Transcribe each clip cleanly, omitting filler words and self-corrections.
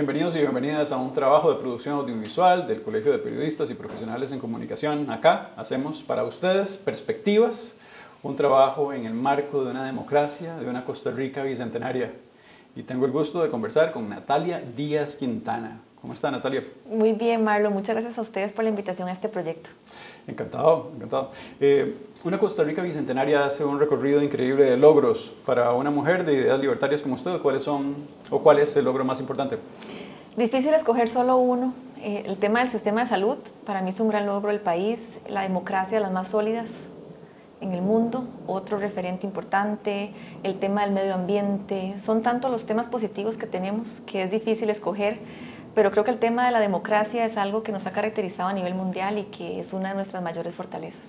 Bienvenidos y bienvenidas a un trabajo de producción audiovisual del Colegio de Periodistas y Profesionales en Comunicación. Acá hacemos para ustedes perspectivas, un trabajo en el marco de una democracia, de una Costa Rica bicentenaria. Y tengo el gusto de conversar con Natalia Díaz Quintana. ¿Cómo está, Natalia? Muy bien, Marlon. Muchas gracias a ustedes por la invitación a este proyecto. Encantado, encantado. Una Costa Rica bicentenaria hace un recorrido increíble de logros. Para una mujer de ideas libertarias como usted, ¿cuáles son o cuál es el logro más importante? Difícil escoger solo uno. El tema del sistema de salud, para mí es un gran logro del país. La democracia, las más sólidas en el mundo, otro referente importante. El tema del medio ambiente. Son tantos los temas positivos que tenemos que es difícil escoger. Pero creo que el tema de la democracia es algo que nos ha caracterizado a nivel mundial y que es una de nuestras mayores fortalezas.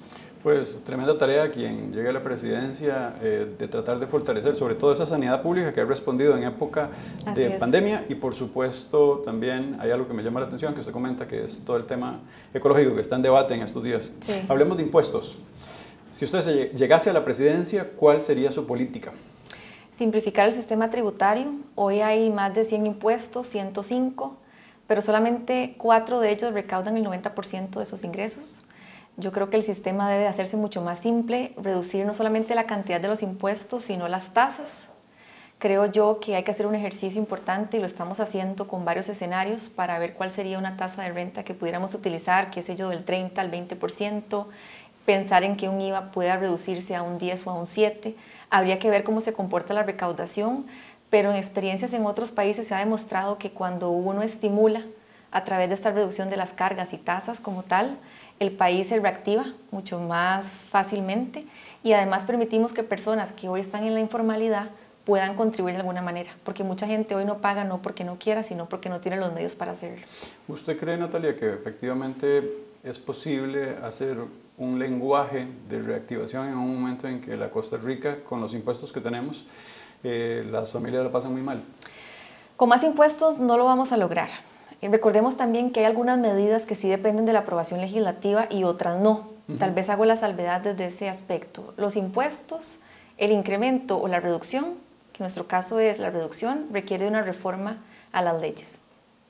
Pues tremenda tarea quien llegue a la presidencia de tratar de fortalecer sobre todo esa sanidad pública que ha respondido en época de pandemia y por supuesto también hay algo que me llama la atención que usted comenta que es todo el tema ecológico que está en debate en estos días. Sí. Hablemos de impuestos. Si usted llegase a la presidencia, ¿cuál sería su política? Simplificar el sistema tributario. Hoy hay más de 100 impuestos, 105, pero solamente 4 de ellos recaudan el 90% de esos ingresos. Yo creo que el sistema debe de hacerse mucho más simple, reducir no solamente la cantidad de los impuestos, sino las tasas. Creo yo que hay que hacer un ejercicio importante y lo estamos haciendo con varios escenarios para ver cuál sería una tasa de renta que pudiéramos utilizar, qué sé yo, del 30 al 20%, pensar en que un IVA pueda reducirse a un 10 o a un 7. Habría que ver cómo se comporta la recaudación, pero en experiencias en otros países se ha demostrado que cuando uno estimula a través de esta reducción de las cargas y tasas como tal, el país se reactiva mucho más fácilmente y además permitimos que personas que hoy están en la informalidad puedan contribuir de alguna manera, porque mucha gente hoy no paga no porque no quiera, sino porque no tiene los medios para hacerlo. ¿Usted cree, Natalia, que efectivamente es posible hacer un lenguaje de reactivación en un momento en que la Costa Rica, con los impuestos que tenemos, las familias la pasan muy mal? Con más impuestos no lo vamos a lograr. Recordemos también que hay algunas medidas que sí dependen de la aprobación legislativa y otras no. Tal vez hago la salvedad desde ese aspecto. Los impuestos, el incremento o la reducción, que en nuestro caso es la reducción, requiere de una reforma a las leyes.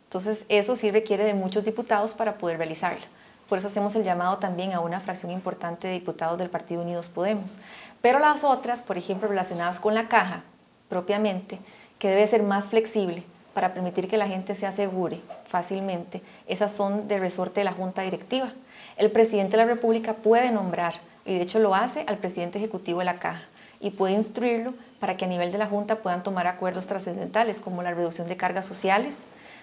Entonces eso sí requiere de muchos diputados para poder realizarla. Por eso hacemos el llamado también a una fracción importante de diputados del Partido Unidos Podemos. Pero las otras, por ejemplo, relacionadas con la caja propiamente, que debe ser más flexible, para permitir que la gente se asegure fácilmente, esas son de resorte de la Junta Directiva. El presidente de la República puede nombrar, y de hecho lo hace, al presidente ejecutivo de la Caja, y puede instruirlo para que a nivel de la Junta puedan tomar acuerdos trascendentales, como la reducción de cargas sociales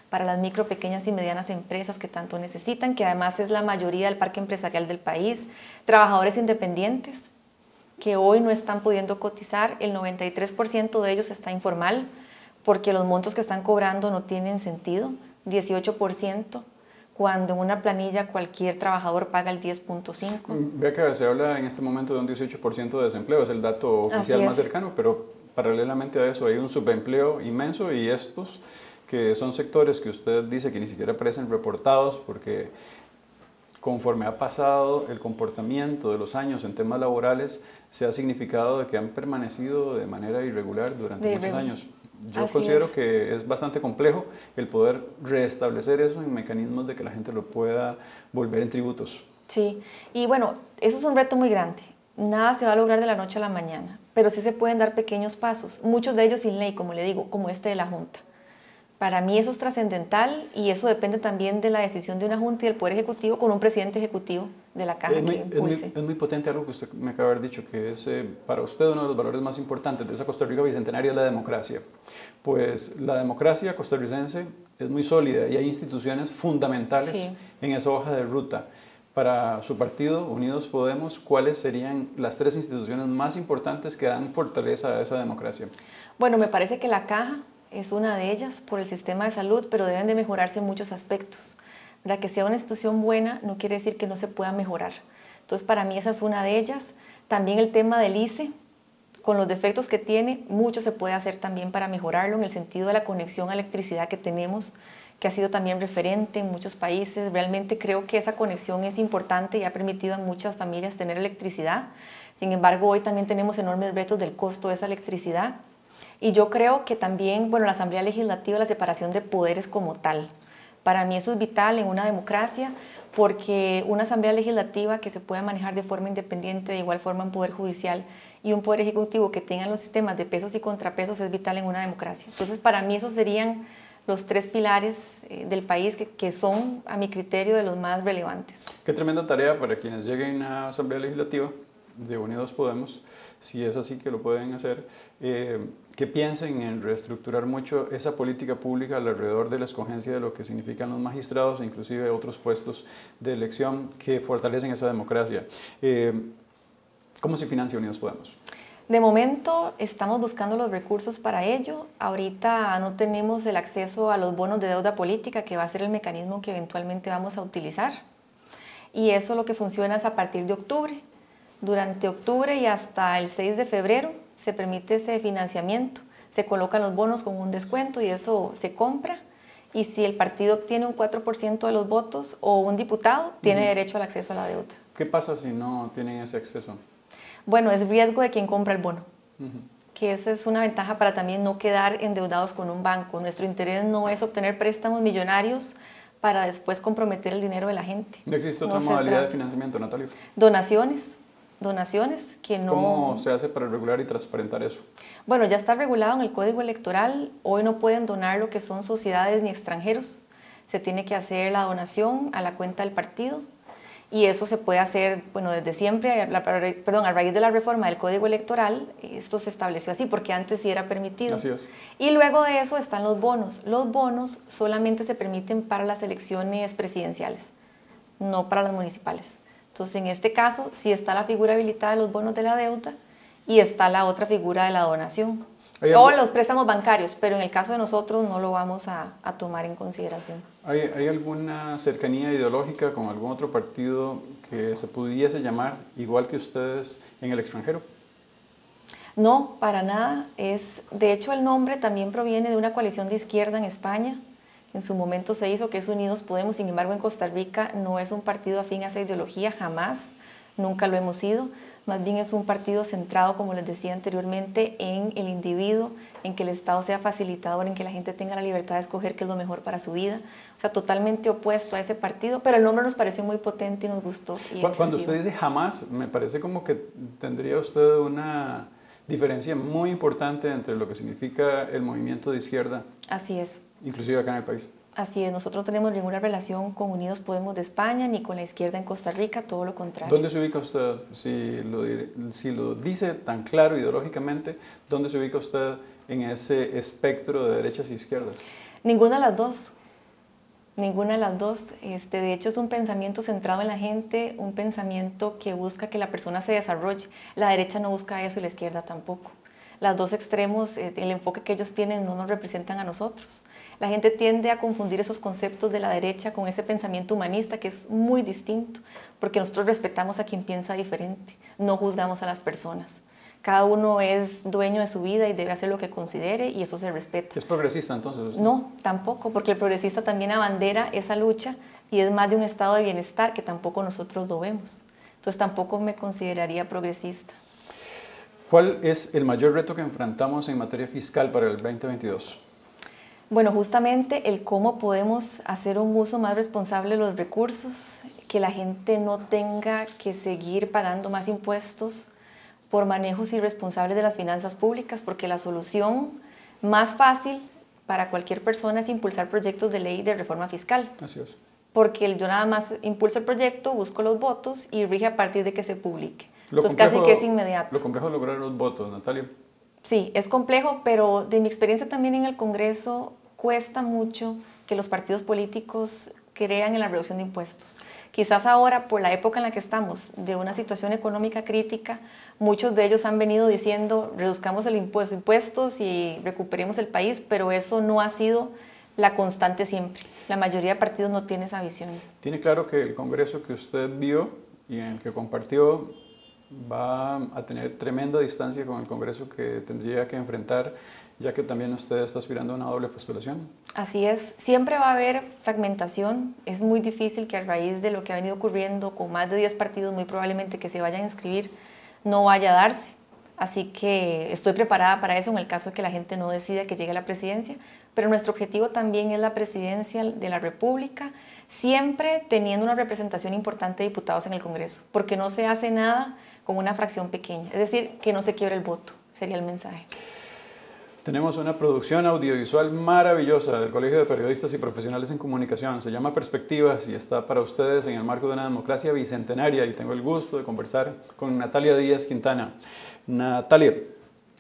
para las micro, pequeñas y medianas empresas que tanto necesitan, que además es la mayoría del parque empresarial del país, trabajadores independientes, que hoy no están pudiendo cotizar, el 93% de ellos está informal, porque los montos que están cobrando no tienen sentido, 18%, cuando en una planilla cualquier trabajador paga el 10.5%. Vea que se habla en este momento de un 18% de desempleo, es el dato oficial más cercano, pero paralelamente a eso hay un subempleo inmenso y estos que son sectores que usted dice que ni siquiera aparecen reportados porque conforme ha pasado el comportamiento de los años en temas laborales, se ha significado de que han permanecido de manera irregular durante muchos años. Yo considero que es bastante complejo el poder restablecer eso en mecanismos de que la gente lo pueda volver en tributos. Sí, y bueno, eso es un reto muy grande. Nada se va a lograr de la noche a la mañana, pero sí se pueden dar pequeños pasos, muchos de ellos sin ley, como le digo, como este de la Junta. Para mí eso es trascendental y eso depende también de la decisión de una Junta y del Poder Ejecutivo con un presidente ejecutivo de la Caja que impulse. Es muy potente algo que usted me acaba de haber dicho, que es para usted uno de los valores más importantes de esa Costa Rica bicentenaria es la democracia. Pues la democracia costarricense es muy sólida y hay instituciones fundamentales en esa hoja de ruta. Para su partido, Unidos Podemos, ¿cuáles serían las 3 instituciones más importantes que dan fortaleza a esa democracia? Bueno, me parece que la Caja es una de ellas por el sistema de salud, pero deben de mejorarse en muchos aspectos. ¿Verdad? Que sea una institución buena no quiere decir que no se pueda mejorar. Entonces, para mí esa es una de ellas. También el tema del ICE, con los defectos que tiene, mucho se puede hacer también para mejorarlo en el sentido de la conexión a electricidad que tenemos, que ha sido también referente en muchos países. Realmente creo que esa conexión es importante y ha permitido a muchas familias tener electricidad. Sin embargo, hoy también tenemos enormes retos del costo de esa electricidad. Y yo creo que también, bueno, la Asamblea Legislativa, la separación de poderes como tal. Para mí eso es vital en una democracia, porque una Asamblea Legislativa que se pueda manejar de forma independiente, de igual forma un Poder Judicial y un Poder Ejecutivo que tengan los sistemas de pesos y contrapesos es vital en una democracia. Entonces, para mí esos serían los 3 pilares del país que son, a mi criterio, de los más relevantes. Qué tremenda tarea para quienes lleguen a Asamblea Legislativa de Unidos Podemos, si es así que lo pueden hacer, que piensen en reestructurar mucho esa política pública alrededor de la escogencia de lo que significan los magistrados, inclusive otros puestos de elección que fortalecen esa democracia. ¿Cómo se financia Unidos Podemos? De momento estamos buscando los recursos para ello. Ahorita no tenemos el acceso a los bonos de deuda política, que va a ser el mecanismo que eventualmente vamos a utilizar. Y eso lo que funciona es a partir de octubre. Durante octubre y hasta el 6 de febrero se permite ese financiamiento. Se colocan los bonos con un descuento y eso se compra. Y si el partido obtiene un 4% de los votos o un diputado, tiene derecho al acceso a la deuda. ¿Qué pasa si no tienen ese acceso? Bueno, es riesgo de quien compra el bono, que esa es una ventaja para también no quedar endeudados con un banco. Nuestro interés no es obtener préstamos millonarios para después comprometer el dinero de la gente. ¿No existe otra modalidad de financiamiento, Natalia? Donaciones que no... ¿Cómo se hace para regular y transparentar eso? Bueno, ya está regulado en el Código Electoral. Hoy no pueden donar lo que son sociedades ni extranjeros. Se tiene que hacer la donación a la cuenta del partido. Y eso se puede hacer, bueno, desde siempre, a raíz de la reforma del Código Electoral, esto se estableció así, porque antes sí era permitido. Así es. Y luego de eso están los bonos. Los bonos solamente se permiten para las elecciones presidenciales, no para las municipales. Entonces, en este caso, sí está la figura habilitada de los bonos de la deuda y está la otra figura de la donación. O los préstamos bancarios, pero en el caso de nosotros no lo vamos a tomar en consideración. ¿Hay alguna cercanía ideológica con algún otro partido que se pudiese llamar igual que ustedes en el extranjero? No, para nada. De hecho, el nombre también proviene de una coalición de izquierda en España. En su momento se hizo, que es Unidos Podemos. Sin embargo, en Costa Rica no es un partido afín a esa ideología, jamás, nunca lo hemos sido. Más bien es un partido centrado, como les decía anteriormente, en el individuo, en que el Estado sea facilitador, en que la gente tenga la libertad de escoger qué es lo mejor para su vida. O sea, totalmente opuesto a ese partido, pero el nombre nos pareció muy potente y nos gustó. Cuando usted dice jamás, me parece como que tendría usted una diferencia muy importante entre lo que significa el movimiento de izquierda. Así es. Inclusive acá en el país. Así es, nosotros no tenemos ninguna relación con Unidos Podemos de España ni con la izquierda en Costa Rica, todo lo contrario. ¿Dónde se ubica usted? Si lo dice tan claro ideológicamente, ¿dónde se ubica usted en ese espectro de derechas e izquierdas? Ninguna de las dos. Ninguna de las dos. De hecho, es un pensamiento centrado en la gente, un pensamiento que busca que la persona se desarrolle. La derecha no busca eso y la izquierda tampoco. Los dos extremos, el enfoque que ellos tienen no nos representan a nosotros. La gente tiende a confundir esos conceptos de la derecha con ese pensamiento humanista que es muy distinto, porque nosotros respetamos a quien piensa diferente, no juzgamos a las personas. Cada uno es dueño de su vida y debe hacer lo que considere y eso se respeta. ¿Es progresista entonces? No, tampoco, porque el progresista también abandera esa lucha y es más de un estado de bienestar que tampoco nosotros lo vemos. Entonces tampoco me consideraría progresista. ¿Cuál es el mayor reto que enfrentamos en materia fiscal para el 2022? Bueno, justamente el cómo podemos hacer un uso más responsable de los recursos, que la gente no tenga que seguir pagando más impuestos por manejos irresponsables de las finanzas públicas, porque la solución más fácil para cualquier persona es impulsar proyectos de ley de reforma fiscal. Así es. Porque yo nada más impulso el proyecto, busco los votos y rige a partir de que se publique. Entonces casi que es inmediato. Lo complejo es lograr los votos, Natalia. Sí, es complejo, pero de mi experiencia también en el Congreso cuesta mucho que los partidos políticos crean en la reducción de impuestos. Quizás ahora, por la época en la que estamos, de una situación económica crítica, muchos de ellos han venido diciendo reduzcamos el impuestos y recuperemos el país, pero eso no ha sido la constante siempre. La mayoría de partidos no tiene esa visión. ¿Tiene claro que el Congreso que usted vio y en el que compartió va a tener tremenda distancia con el Congreso que tendría que enfrentar, ya que también usted está aspirando a una doble postulación? Así es, siempre va a haber fragmentación. Es muy difícil que a raíz de lo que ha venido ocurriendo con más de 10 partidos, muy probablemente que se vayan a inscribir, no vaya a darse. Así que estoy preparada para eso en el caso de que la gente no decida que llegue a la presidencia, pero nuestro objetivo también es la presidencia de la República, siempre teniendo una representación importante de diputados en el Congreso, porque no se hace nada con una fracción pequeña, es decir, que no se quiebre el voto, sería el mensaje. Tenemos una producción audiovisual maravillosa del Colegio de Periodistas y Profesionales en Comunicación. Se llama Perspectivas y está para ustedes en el marco de una democracia bicentenaria. Y tengo el gusto de conversar con Natalia Díaz Quintana. Natalia,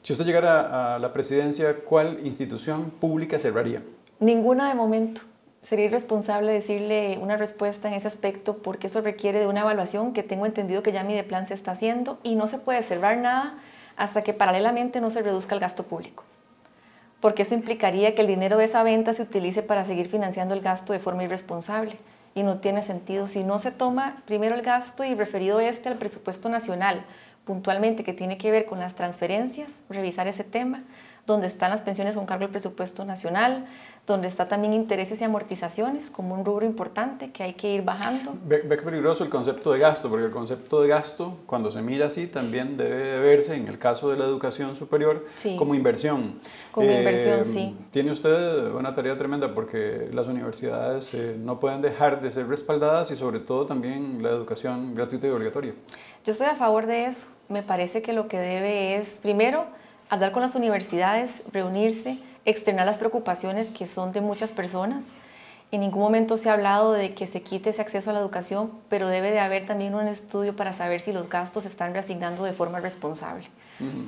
si usted llegara a la presidencia, ¿cuál institución pública cerraría? Ninguna de momento. Sería irresponsable decirle una respuesta en ese aspecto porque eso requiere de una evaluación que tengo entendido que ya Mideplan se está haciendo y no se puede cerrar nada hasta que paralelamente no se reduzca el gasto público. Porque eso implicaría que el dinero de esa venta se utilice para seguir financiando el gasto de forma irresponsable y no tiene sentido. Si no se toma primero el gasto y referido al presupuesto nacional, puntualmente que tiene que ver con las transferencias, revisar ese tema, donde están las pensiones con cargo al presupuesto nacional, donde está también intereses y amortizaciones como un rubro importante que hay que ir bajando. Ve que peligroso el concepto de gasto, porque el concepto de gasto, cuando se mira así, también debe de verse, en el caso de la educación superior, sí, como inversión. Como inversión, sí. Tiene usted una tarea tremenda porque las universidades no pueden dejar de ser respaldadas y sobre todo también la educación gratuita y obligatoria. Yo estoy a favor de eso. Me parece que lo que debe es, primero, hablar con las universidades, reunirse, externar las preocupaciones que son de muchas personas. En ningún momento se ha hablado de que se quite ese acceso a la educación, pero debe de haber también un estudio para saber si los gastos se están reasignando de forma responsable.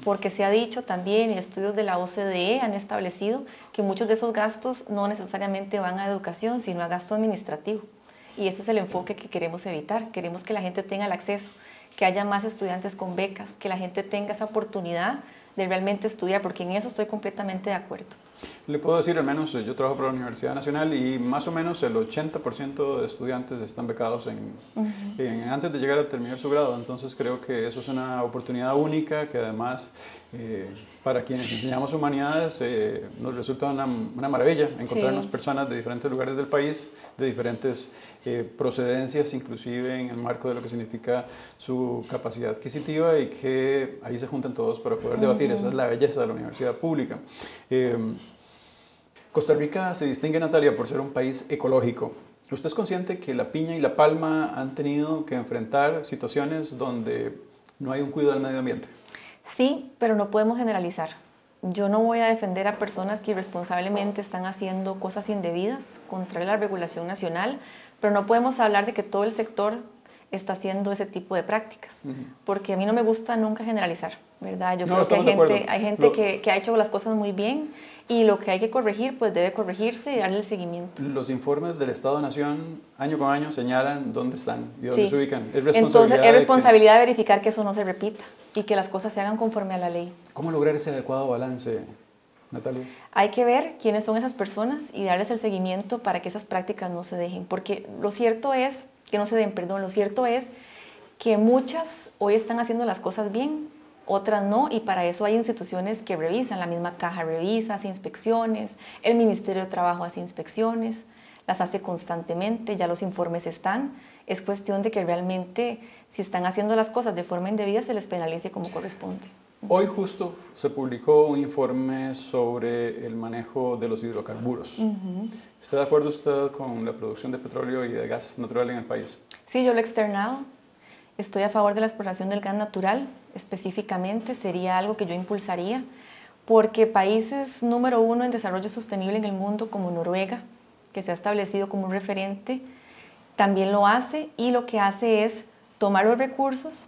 Porque se ha dicho también, y estudios de la OCDE han establecido que muchos de esos gastos no necesariamente van a educación, sino a gasto administrativo. Y ese es el enfoque que queremos evitar. Queremos que la gente tenga el acceso, que haya más estudiantes con becas, que la gente tenga esa oportunidad de realmente estudiar, porque en eso estoy completamente de acuerdo. Le puedo decir, al menos yo trabajo para la Universidad Nacional y más o menos el 80% de estudiantes están becados antes de llegar a terminar su grado, entonces creo que eso es una oportunidad única que además para quienes enseñamos humanidades nos resulta una maravilla encontrarnos personas de diferentes lugares del país, de diferentes procedencias, inclusive en el marco de lo que significa su capacidad adquisitiva y que ahí se juntan todos para poder debatir. Esa es la belleza de la universidad pública. Costa Rica se distingue, Natalia, por ser un país ecológico. ¿Usted es consciente que la piña y la palma han tenido que enfrentar situaciones donde no hay un cuidado del medio ambiente? Sí, pero no podemos generalizar. Yo no voy a defender a personas que irresponsablemente están haciendo cosas indebidas contra la regulación nacional, pero no podemos hablar de que todo el sector está haciendo ese tipo de prácticas, porque a mí no me gusta nunca generalizar, ¿verdad? Yo creo que hay gente que ha hecho las cosas muy bien y lo que hay que corregir, pues debe corregirse y darle el seguimiento. Los informes del Estado-Nación año con año señalan dónde están y dónde se ubican. Entonces es responsabilidad de verificar que eso no se repita y que las cosas se hagan conforme a la ley. ¿Cómo lograr ese adecuado balance, Natalia? Hay que ver quiénes son esas personas y darles el seguimiento para que esas prácticas no se dejen, porque lo cierto es lo cierto es que muchas hoy están haciendo las cosas bien, otras no, y para eso hay instituciones que revisan, la misma Caja revisa, hace inspecciones, el Ministerio de Trabajo hace inspecciones, las hace constantemente, ya los informes están, es cuestión de que realmente si están haciendo las cosas de forma indebida se les penalice como corresponde. Hoy justo se publicó un informe sobre el manejo de los hidrocarburos. ¿Está de acuerdo usted con la producción de petróleo y de gas natural en el país? Sí, yo lo he externado. Estoy a favor de la exploración del gas natural, específicamente sería algo que yo impulsaría, porque países número 1 en desarrollo sostenible en el mundo, como Noruega, que se ha establecido como un referente, también lo hace y lo que hace es tomar los recursos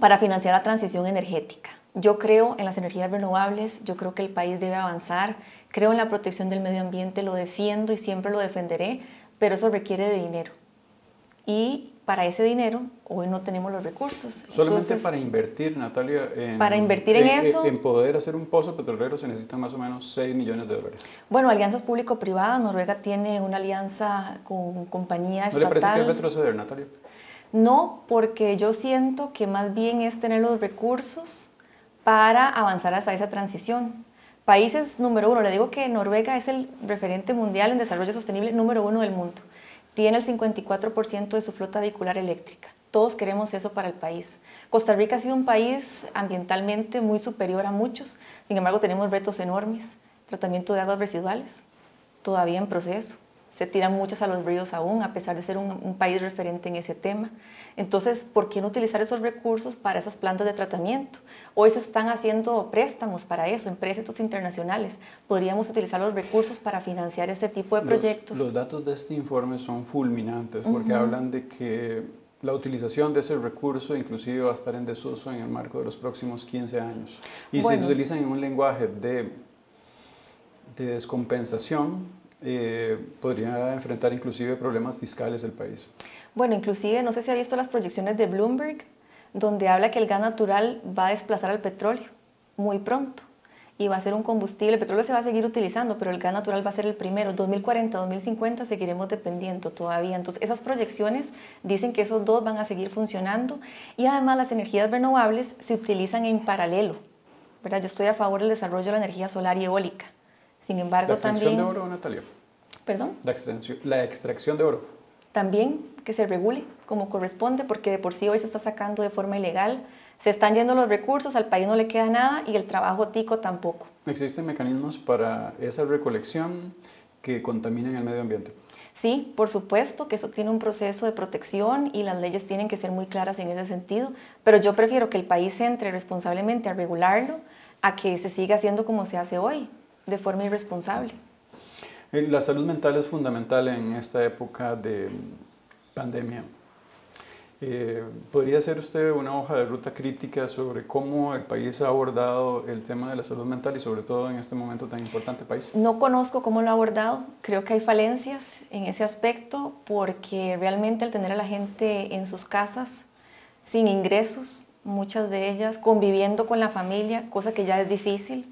para financiar la transición energética. Yo creo en las energías renovables, yo creo que el país debe avanzar, creo en la protección del medio ambiente, lo defiendo y siempre lo defenderé, pero eso requiere de dinero. Y para ese dinero, hoy no tenemos los recursos. Solamente entonces, para invertir, Natalia, en poder hacer un pozo petrolero se necesitan más o menos 6 millones de dólares. Bueno, alianzas público-privadas, Noruega tiene una alianza con compañía estatal. ¿No le parece que es retroceder, Natalia? No, porque yo siento que más bien es tener los recursos para avanzar hacia esa transición. Países número 1, le digo que Noruega es el referente mundial en desarrollo sostenible número 1 del mundo. Tiene el 54% de su flota vehicular eléctrica. Todos queremos eso para el país. Costa Rica ha sido un país ambientalmente muy superior a muchos, sin embargo tenemos retos enormes. Tratamiento de aguas residuales, todavía en proceso. Se tiran muchas a los ríos aún, a pesar de ser un país referente en ese tema. Entonces, ¿por qué no utilizar esos recursos para esas plantas de tratamiento? Hoy se están haciendo préstamos para eso, en préstamos internacionales. Podríamos utilizar los recursos para financiar este tipo de proyectos. Los datos de este informe son fulminantes, porque hablan de que la utilización de ese recurso inclusive va a estar en desuso en el marco de los próximos 15 años. Y si se utilizan en un lenguaje de descompensación, podría enfrentar inclusive problemas fiscales el país. Bueno, inclusive, no sé si ha visto las proyecciones de Bloomberg, donde habla que el gas natural va a desplazar al petróleo muy pronto y va a ser un combustible. El petróleo se va a seguir utilizando, pero el gas natural va a ser el primero. 2040, 2050 seguiremos dependiendo todavía. Entonces, esas proyecciones dicen que esos dos van a seguir funcionando y además las energías renovables se utilizan en paralelo, ¿verdad? Yo estoy a favor del desarrollo de la energía solar y eólica. Sin embargo, también... ¿La extracción de oro, Natalia? ¿Perdón? La extracción de oro. También que se regule como corresponde, porque de por sí hoy se está sacando de forma ilegal, se están yendo los recursos, al país no le queda nada y el trabajo tico tampoco. ¿Existen mecanismos para esa recolección que contaminen el medio ambiente? Sí, por supuesto que eso tiene un proceso de protección y las leyes tienen que ser muy claras en ese sentido, pero yo prefiero que el país entre responsablemente a regularlo a que se siga haciendo como se hace hoy, de forma irresponsable. La salud mental es fundamental en esta época de pandemia. ¿Podría hacer usted una hoja de ruta crítica sobre cómo el país ha abordado el tema de la salud mental y sobre todo en este momento tan importante país? No conozco cómo lo ha abordado, creo que hay falencias en ese aspecto porque realmente al tener a la gente en sus casas sin ingresos, muchas de ellas conviviendo con la familia, cosa que ya es difícil,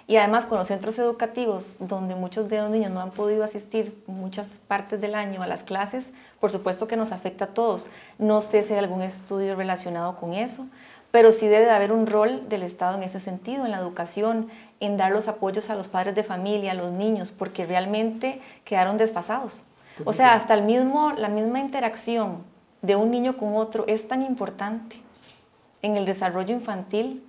y además con los centros educativos donde muchos de los niños no han podido asistir muchas partes del año a las clases, por supuesto que nos afecta a todos. No sé si hay algún estudio relacionado con eso, pero sí debe de haber un rol del Estado en ese sentido, en la educación, en dar los apoyos a los padres de familia, a los niños, porque realmente quedaron desfasados. O sea, hasta la misma interacción de un niño con otro es tan importante en el desarrollo infantil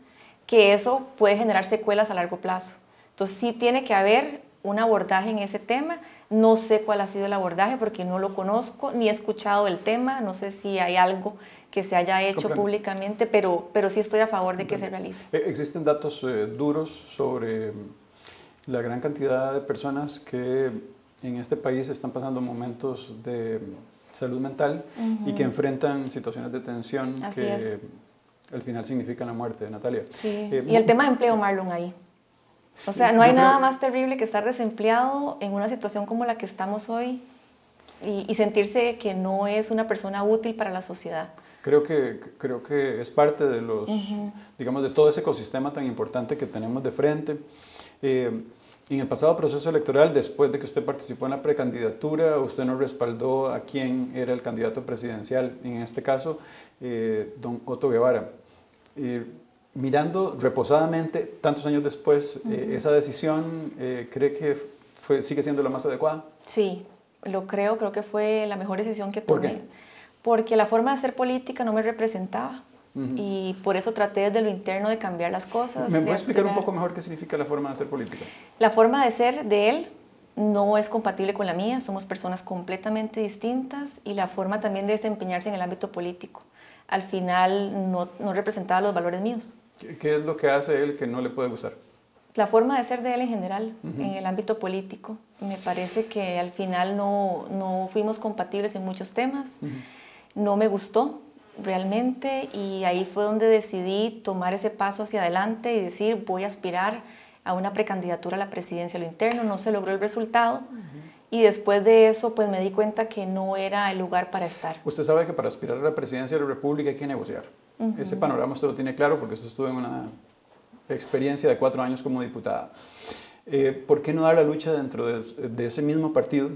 que eso puede generar secuelas a largo plazo. Entonces sí tiene que haber un abordaje en ese tema. No sé cuál ha sido el abordaje porque no lo conozco, ni he escuchado el tema, no sé si hay algo que se haya hecho públicamente, pero sí estoy a favor de que se realice. ¿Existen datos duros sobre la gran cantidad de personas que en este país están pasando momentos de salud mental y que enfrentan situaciones de tensión que al final significan la muerte de Natalia? Sí, y el tema de empleo, Marlon, ahí. O sea, no hay nada más terrible que estar desempleado en una situación como la que estamos hoy y sentirse que no es una persona útil para la sociedad. Creo que es parte de los, digamos, de todo ese ecosistema tan importante que tenemos de frente. En el pasado proceso electoral, después de que usted participó en la precandidatura, usted no respaldó a quien era el candidato presidencial, en este caso, don Otto Guevara. Mirando reposadamente, tantos años después, esa decisión, ¿cree que sigue siendo la más adecuada? Sí, lo creo que fue la mejor decisión que tomé. ¿Por qué? Porque la forma de hacer política no me representaba. Y por eso traté desde lo interno de cambiar las cosas. ¿Me puede explicar un poco mejor qué significa la forma de hacer política? La forma de ser de él no es compatible con la mía, somos personas completamente distintas y la forma también de desempeñarse en el ámbito político. Al final no representaba los valores míos. ¿Qué es lo que hace él que no le puede gustar? La forma de ser de él en general, en el ámbito político. Me parece que al final no fuimos compatibles en muchos temas. No me gustó realmente y ahí fue donde decidí tomar ese paso hacia adelante y decir voy a aspirar a una precandidatura a la presidencia. Lo interno no se logró el resultado y después de eso pues me di cuenta que no era el lugar para estar. Usted sabe que para aspirar a la presidencia de la República hay que negociar. Ese panorama usted lo tiene claro porque usted estuvo en una experiencia de 4 años como diputada. ¿Por qué no dar la lucha dentro de ese mismo partido?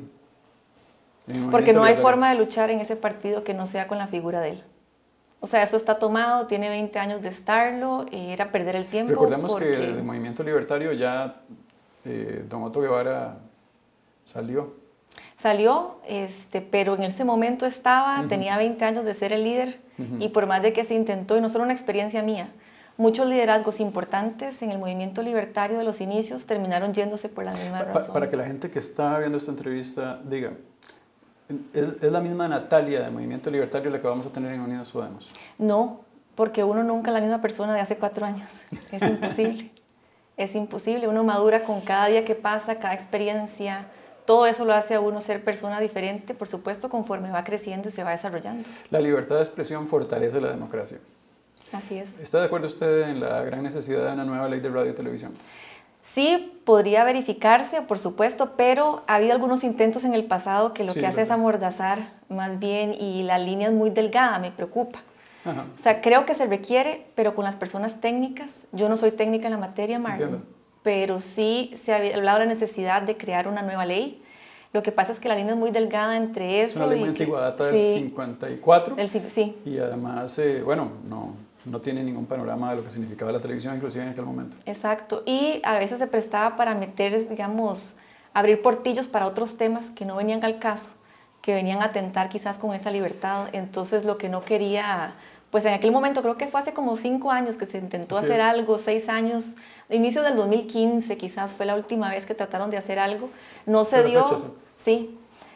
Porque no hay forma de luchar en ese partido que no sea con la figura de él. O sea, eso está tomado, tiene 20 años de estarlo, era perder el tiempo. Recordemos que del movimiento libertario ya don Otto Guevara salió. Salió, pero en ese momento tenía 20 años de ser el líder y por más de que se intentó, y no solo una experiencia mía, muchos liderazgos importantes en el movimiento libertario de los inicios terminaron yéndose por las mismas razones. Para que la gente que está viendo esta entrevista diga, ¿es la misma Natalia del movimiento libertario la que vamos a tener en Unidos Podemos? No, porque uno nunca es la misma persona de hace 4 años. Es imposible. Es imposible. Uno madura con cada día que pasa, cada experiencia. Todo eso lo hace a uno ser persona diferente, por supuesto, conforme va creciendo y se va desarrollando. La libertad de expresión fortalece la democracia. Así es. ¿Está de acuerdo usted en la gran necesidad de una nueva ley de radio y televisión? Sí, podría verificarse, por supuesto, pero ha habido algunos intentos en el pasado que lo que hace es amordazar más bien y la línea es muy delgada, me preocupa. Ajá. O sea, creo que se requiere, pero con las personas técnicas. Yo no soy técnica en la materia, Marlon, pero sí se ha hablado de la necesidad de crear una nueva ley. Lo que pasa es que la línea es muy delgada entre eso. Es una ley muy antigua, data del 54. Sí. Y además, bueno, no tiene ningún panorama de lo que significaba la televisión, inclusive en aquel momento. Exacto. Y a veces se prestaba para meter, digamos, abrir portillos para otros temas que no venían al caso, que venían a atentar quizás con esa libertad. Entonces, lo que no quería... Pues en aquel momento, creo que fue hace como 5 años que se intentó hacer algo, 6 años, inicio del 2015 quizás fue la última vez que trataron de hacer algo. No se dio,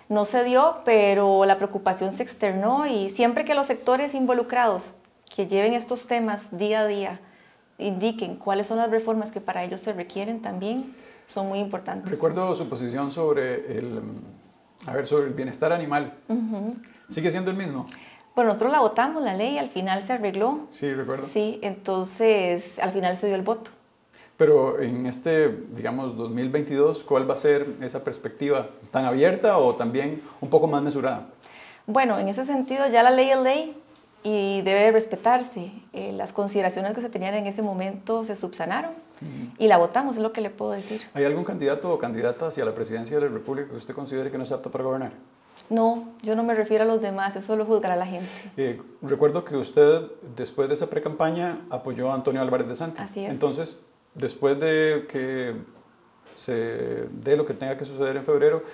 no se dio, pero la preocupación se externó y siempre que los sectores involucrados que lleven estos temas día a día indiquen cuáles son las reformas que para ellos se requieren también, son muy importantes. Recuerdo su posición sobre sobre el bienestar animal. ¿Sigue siendo el mismo? Bueno, nosotros la votamos, la ley, al final se arregló. Sí, recuerdo. Sí, entonces al final se dio el voto. Pero en digamos, 2022, ¿cuál va a ser esa perspectiva? ¿Tan abierta o también un poco más mesurada? Bueno, en ese sentido ya la ley es ley y debe respetarse. Las consideraciones que se tenían en ese momento se subsanaron y la votamos, es lo que le puedo decir. ¿Hay algún candidato o candidata hacia la presidencia de la República que usted considere que no es apto para gobernar? No, yo no me refiero a los demás, eso lo juzgará la gente. Recuerdo que usted, después de esa pre-campaña, apoyó a Antonio Álvarez de Santi. Así es. Entonces, después de que se dé lo que tenga que suceder en febrero,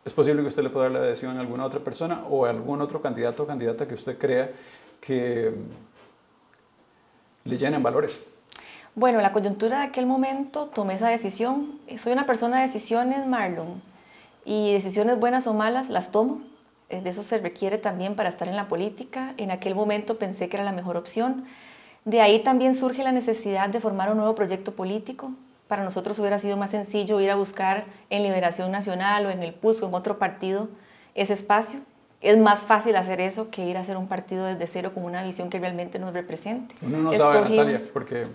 ¿es posible que usted le pueda dar la adhesión a alguna otra persona o a algún otro candidato o candidata que usted crea que le llenen valores? Bueno, la coyuntura de aquel momento tomé esa decisión. Soy una persona de decisiones, Marlon. Y decisiones buenas o malas las tomo, de eso se requiere también para estar en la política. En aquel momento pensé que era la mejor opción. De ahí también surge la necesidad de formar un nuevo proyecto político. Para nosotros hubiera sido más sencillo ir a buscar en Liberación Nacional o en el PUSC o en otro partido ese espacio. Es más fácil hacer eso que ir a hacer un partido desde cero con una visión que realmente nos represente. Uno no sabe, Natalia, porque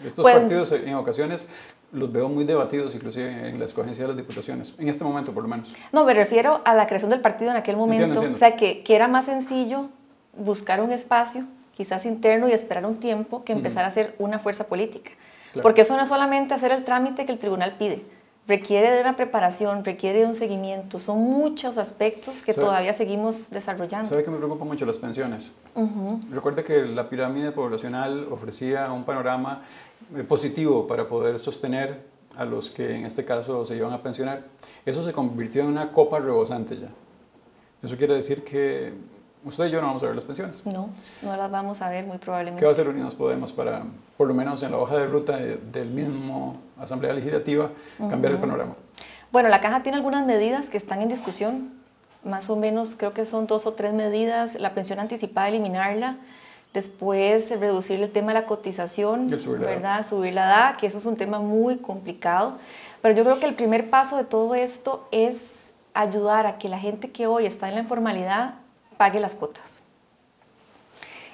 estos partidos en ocasiones los veo muy debatidos, inclusive en la escogencia de las diputaciones, en este momento por lo menos. No, me refiero a la creación del partido en aquel momento. Entiendo. O sea, que era más sencillo buscar un espacio, quizás interno, y esperar un tiempo que empezar a ser una fuerza política. Claro. Porque eso no es solamente hacer el trámite que el tribunal pide. Requiere de una preparación, requiere de un seguimiento. Son muchos aspectos que todavía seguimos desarrollando. ¿Sabe que me preocupa mucho las pensiones? Recuerde que la pirámide poblacional ofrecía un panorama positivo para poder sostener a los que en este caso se iban a pensionar. Eso se convirtió en una copa rebosante ya. Eso quiere decir que usted y yo no vamos a ver las pensiones. No las vamos a ver muy probablemente. ¿Qué va a hacer Unidos Podemos para, por lo menos en la hoja de ruta del mismo Asamblea Legislativa, cambiar el panorama? Bueno, la Caja tiene algunas medidas que están en discusión. Más o menos creo que son 2 o 3 medidas. La pensión anticipada, eliminarla. Después, reducir el tema de la cotización, ¿verdad? Subir la edad, que eso es un tema muy complicado. Pero yo creo que el primer paso de todo esto es ayudar a que la gente que hoy está en la informalidad pague las cuotas.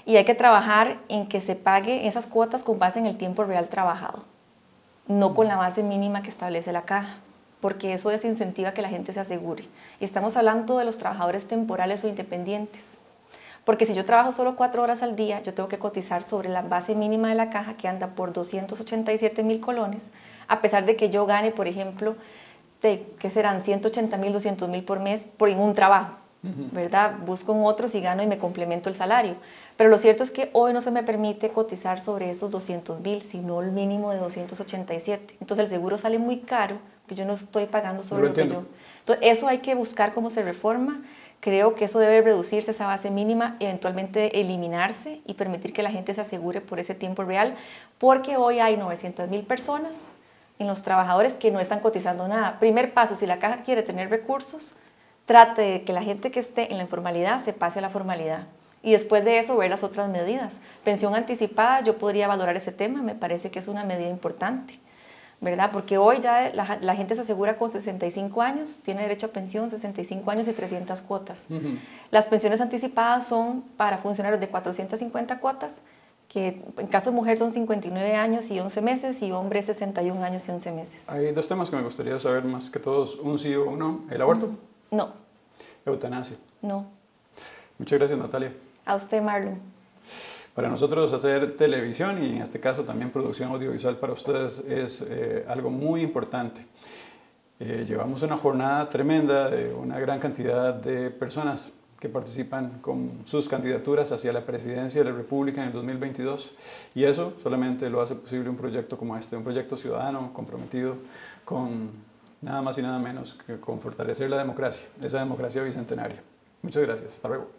Y hay que trabajar en que se pague esas cuotas con base en el tiempo real trabajado, no con la base mínima que establece la Caja, porque eso desincentiva que la gente se asegure. Y estamos hablando de los trabajadores temporales o independientes. Porque si yo trabajo solo 4 horas al día, yo tengo que cotizar sobre la base mínima de la Caja, que anda por 287.000 colones, a pesar de que yo gane, por ejemplo, que serán 180.000, 200.000 por mes por un trabajo, ¿verdad? Busco en otros y gano y me complemento el salario. Pero lo cierto es que hoy no se me permite cotizar sobre esos 200.000, sino el mínimo de 287. Entonces el seguro sale muy caro que yo no estoy pagando sobre lo que yo... Entonces, eso hay que buscar cómo se reforma. Creo que eso debe reducirse, esa base mínima, eventualmente eliminarse y permitir que la gente se asegure por ese tiempo real, porque hoy hay 900,000 personas en los trabajadores que no están cotizando nada. Primer paso, si la caja quiere tener recursos, trate de que la gente que esté en la informalidad se pase a la formalidad. Y después de eso, ver las otras medidas. Pensión anticipada, yo podría valorar ese tema, me parece que es una medida importante, ¿verdad? Porque hoy ya la gente se asegura con 65 años, tiene derecho a pensión, 65 años y 300 cuotas. Las pensiones anticipadas son para funcionarios de 450 cuotas, que en caso de mujer son 59 años y 11 meses y hombre 61 años y 11 meses. Hay dos temas que me gustaría saber más que todos, un sí o un no. ¿El aborto? No. ¿Eutanasia? No. Muchas gracias, Natalia. A usted, Marlon. Para nosotros hacer televisión y en este caso también producción audiovisual para ustedes es algo muy importante. Llevamos una jornada tremenda de una gran cantidad de personas que participan con sus candidaturas hacia la presidencia de la República en el 2022 y eso solamente lo hace posible un proyecto como este, un proyecto ciudadano comprometido con nada más y nada menos que con fortalecer la democracia, esa democracia bicentenaria. Muchas gracias, hasta luego.